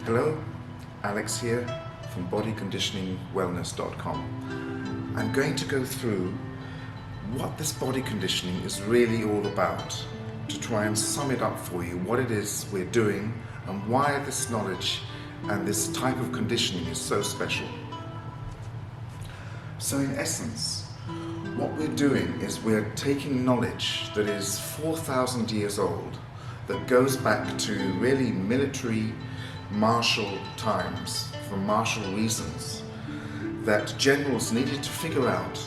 Hello, Alex here from bodyconditioningwellness.com. I'm going to go through what this body conditioning is really all about, to try and sum it up for you, what it is we're doing and why this knowledge and this type of conditioning is so special. So in essence, what we're doing is we're taking knowledge that is 4,000 years old, that goes back to really military martial times, for martial reasons, that generals needed to figure out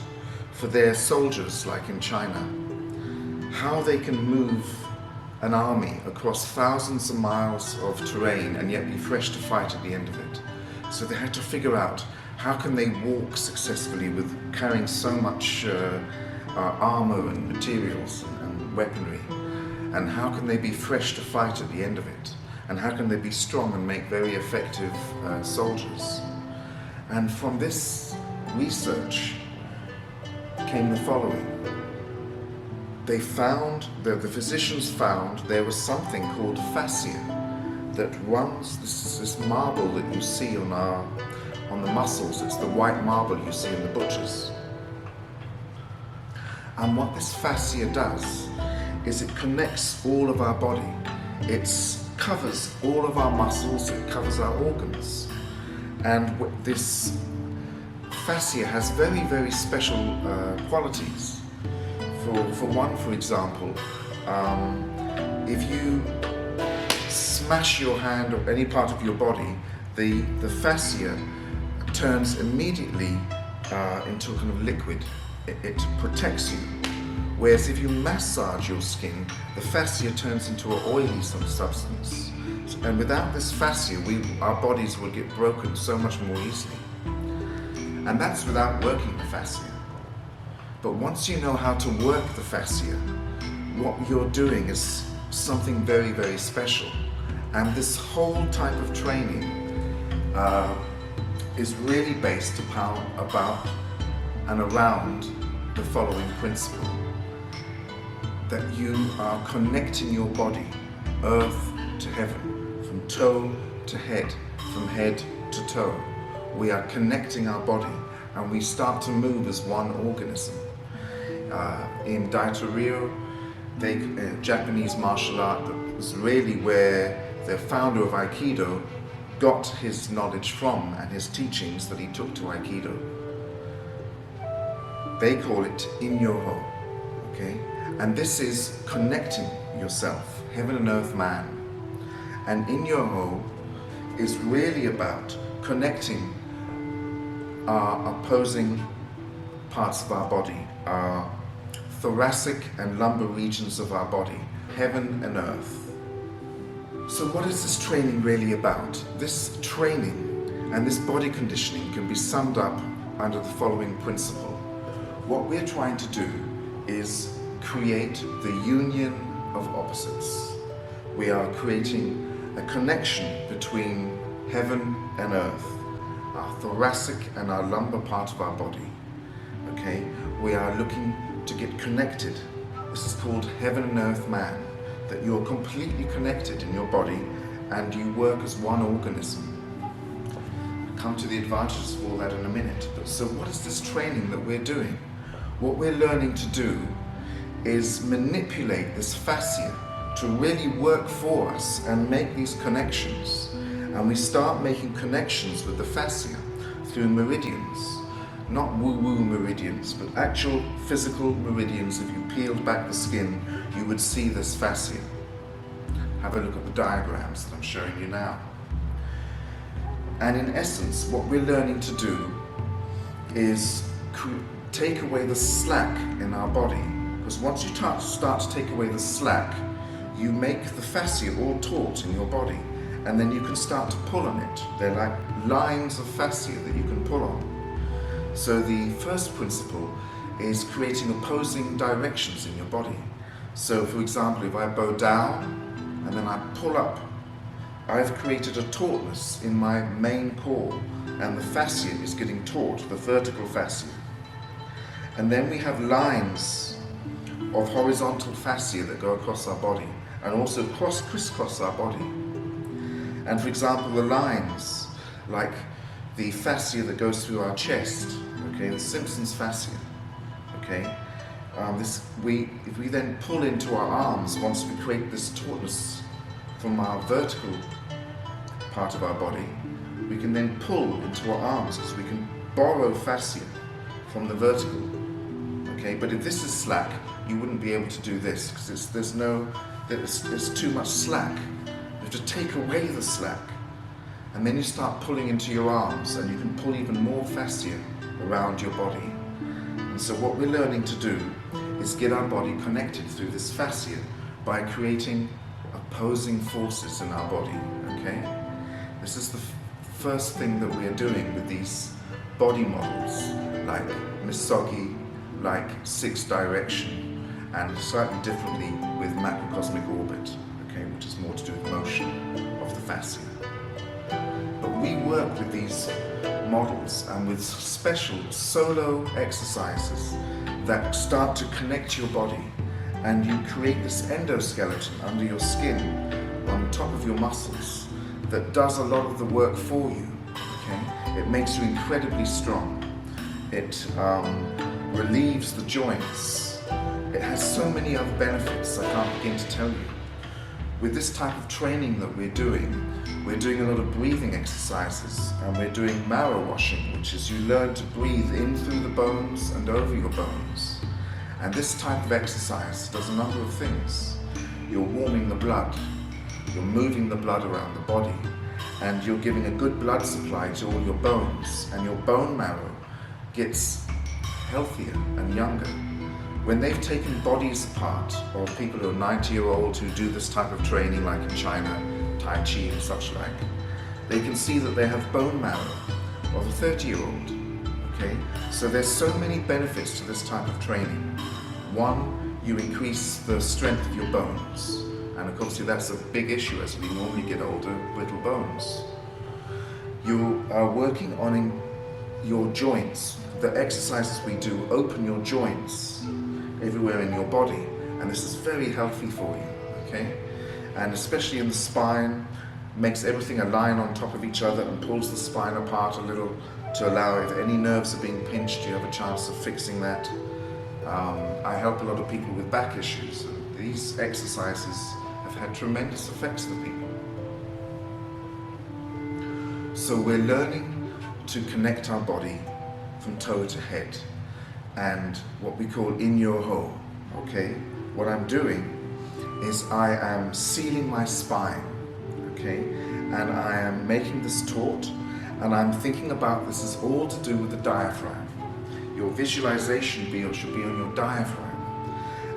for their soldiers, like in China, how they can move an army across thousands of miles of terrain and yet be fresh to fight at the end of it. So they had to figure out how can they walk successfully with carrying so much armor and materials and weaponry, and how can they be fresh to fight at the end of it, and how can they be strong and make very effective soldiers. And from this research came the following. They found, the physicians found, there was something called fascia that runs, this marble that you see on the muscles. It's the white marble you see in the butchers. And what this fascia does is it connects all of our body. It covers all of our muscles, it covers our organs. And this fascia has very, very special qualities. For one, for example, if you smash your hand or any part of your body, the fascia turns immediately into a kind of liquid. It protects you. Whereas if you massage your skin, the fascia turns into an oily substance. And without this fascia, our bodies will get broken so much more easily. And that's without working the fascia. But once you know how to work the fascia, what you're doing is something very, very special. And this whole type of training is really based about and around the following principle: that you are connecting your body, earth to heaven, from toe to head, from head to toe. We are connecting our body and we start to move as one organism. In Daito-ryo, Japanese martial art, that was really where the founder of Aikido got his knowledge from and his teachings that he took to Aikido. They call it in-yo-ho, okay? And this is connecting yourself, heaven and earth man. And in-yo-ho is really about connecting our opposing parts of our body, our thoracic and lumbar regions of our body, heaven and earth. So what is this training really about? This training and this body conditioning can be summed up under the following principle. What we're trying to do is create the union of opposites. We are creating a connection between heaven and earth, our thoracic and our lumbar part of our body. Okay? We are looking to get connected. This is called heaven and earth man, that you're completely connected in your body and you work as one organism. I'll come to the advantages of all that in a minute. But so what is this training that we're doing? What we're learning to do is manipulate this fascia to really work for us and make these connections. And we start making connections with the fascia through meridians. Not woo-woo meridians, but actual physical meridians. If you peeled back the skin, you would see this fascia. Have a look at the diagrams that I'm showing you now. And in essence, what we're learning to do is take away the slack in our body. Because once you start to take away the slack, you make the fascia all taut in your body. And then you can start to pull on it. They're like lines of fascia that you can pull on. So the first principle is creating opposing directions in your body. So for example, if I bow down and then I pull up, I've created a tautness in my main core, and the fascia is getting taut, the vertical fascia. And then we have lines of horizontal fascia that go across our body and also crisscross our body. And for example, the lines, like the fascia that goes through our chest, okay, the Simpson's fascia, okay, if we then pull into our arms, once we create this tautness from our vertical part of our body, we can then pull into our arms, because we can borrow fascia from the vertical, okay, but if this is slack, you wouldn't be able to do this, because there's too much slack. You have to take away the slack, and then you start pulling into your arms, and you can pull even more fascia around your body. And so what we're learning to do is get our body connected through this fascia by creating opposing forces in our body, okay? This is the first thing that we're doing with these body models, like Misogi, like Sixth Direction, and slightly differently with macrocosmic orbit, okay, which is more to do with motion of the fascia. But we work with these models and with special solo exercises that start to connect your body, and you create this endoskeleton under your skin on top of your muscles that does a lot of the work for you, okay? It makes you incredibly strong. It relieves the joints. It has so many other benefits I can't begin to tell you. With this type of training that we're doing a lot of breathing exercises, and we're doing marrow washing, which is you learn to breathe in through the bones and over your bones. And this type of exercise does a number of things. You're warming the blood, you're moving the blood around the body, and you're giving a good blood supply to all your bones, and your bone marrow gets healthier and younger. When they've taken bodies apart of people who are 90-year-old who do this type of training, like in China, Tai Chi and such like, they can see that they have bone marrow of a 30-year-old, okay? So there's so many benefits to this type of training. One, you increase the strength of your bones, and of course that's a big issue as we normally get older, brittle bones. You are working on your joints. The exercises we do open your joints everywhere in your body, and this is very healthy for you, okay? And especially in the spine, makes everything align on top of each other and pulls the spine apart a little to allow, if any nerves are being pinched, you have a chance of fixing that. I help a lot of people with back issues, and these exercises have had tremendous effects on people. So we're learning to connect our body from toe to head, and what we call in your ho, okay? What I'm doing is I am sealing my spine, okay? And I am making this taut, and I'm thinking about this is all to do with the diaphragm. Your visualization should be on your diaphragm.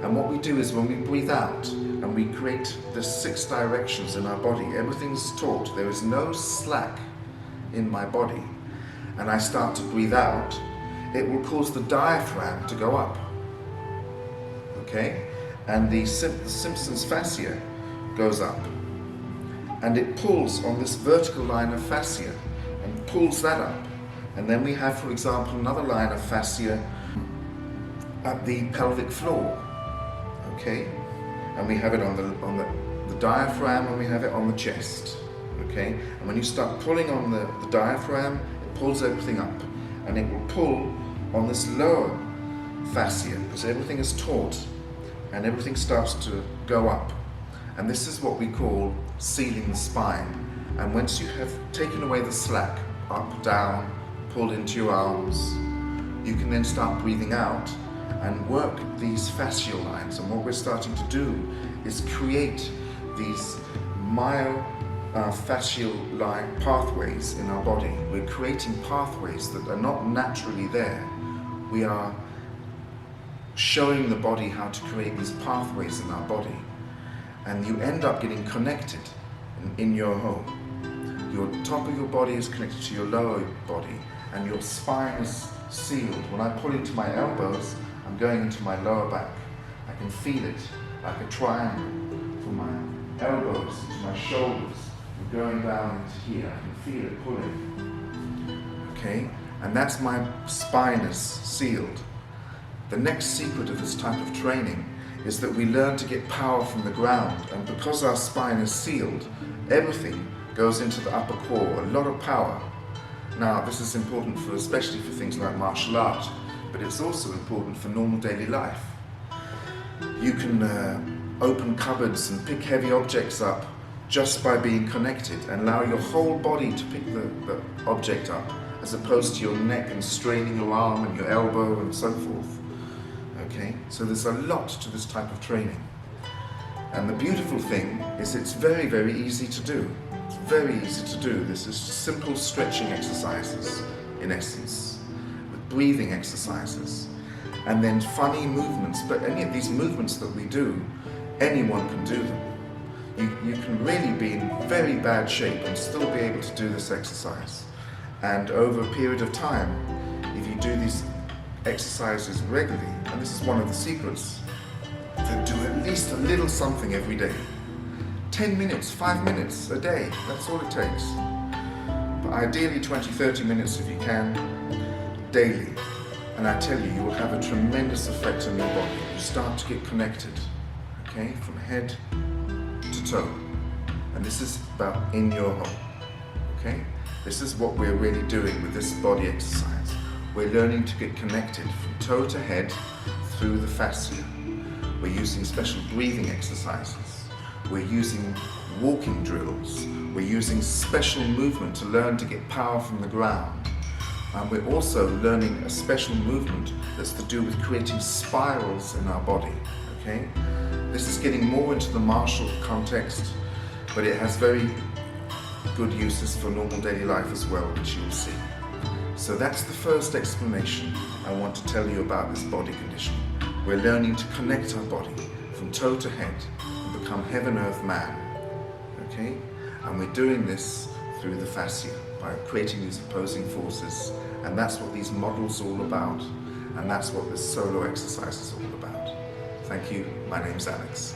And what we do is when we breathe out and we create the 6 directions in our body, everything's taut, there is no slack in my body, and I start to breathe out, it will cause the diaphragm to go up, okay? And the Simpson's fascia goes up, and it pulls on this vertical line of fascia and pulls that up. And then we have, for example, another line of fascia at the pelvic floor, okay? And we have it on the diaphragm, and we have it on the chest, okay? And when you start pulling on the diaphragm, it pulls everything up, and it will pull on this lower fascia, because everything is taut, and everything starts to go up. And this is what we call sealing the spine. And once you have taken away the slack, up, down, pulled into your arms, you can then start breathing out and work these fascial lines. And what we're starting to do is create these myofascial line pathways in our body. We're creating pathways that are not naturally there. We are showing the body how to create these pathways in our body. And you end up getting connected in your home. Your top of your body is connected to your lower body, and your spine is sealed. When I pull into my elbows, I'm going into my lower back. I can feel it like a triangle from my elbows to my shoulders, and going down into here. I can feel it pulling. Okay? And that's my spine is sealed. The next secret of this type of training is that we learn to get power from the ground, and because our spine is sealed, everything goes into the upper core, a lot of power. Now, this is important for, especially for things like martial art, but it's also important for normal daily life. You can open cupboards and pick heavy objects up just by being connected, and allow your whole body to pick the object up, as opposed to your neck and straining your arm and your elbow and so forth. Okay, so there's a lot to this type of training. And the beautiful thing is it's very, very easy to do. It's very easy to do. This is simple stretching exercises, in essence, with breathing exercises, and then funny movements. But any of these movements that we do, anyone can do them. You can really be in very bad shape and still be able to do this exercise. And over a period of time, if you do these exercises regularly, and this is one of the secrets, to do at least a little something every day. 10 minutes, 5 minutes a day, that's all it takes. But ideally 20-30 minutes if you can, daily. And I tell you, you will have a tremendous effect on your body. You start to get connected, okay, from head to toe. And this is about in your home, okay? This is what we're really doing with this body exercise. We're learning to get connected from toe to head through the fascia. We're using special breathing exercises. We're using walking drills. We're using special movement to learn to get power from the ground. And we're also learning a special movement that's to do with creating spirals in our body, okay? This is getting more into the martial context, but it has very good uses for normal daily life as well, which you'll see. So that's the first explanation I want to tell you about this body condition. We're learning to connect our body from toe to head and become heaven earth man, okay? And we're doing this through the fascia by creating these opposing forces, and that's what these models are all about, and that's what this solo exercise is all about. Thank you. My name's Alex.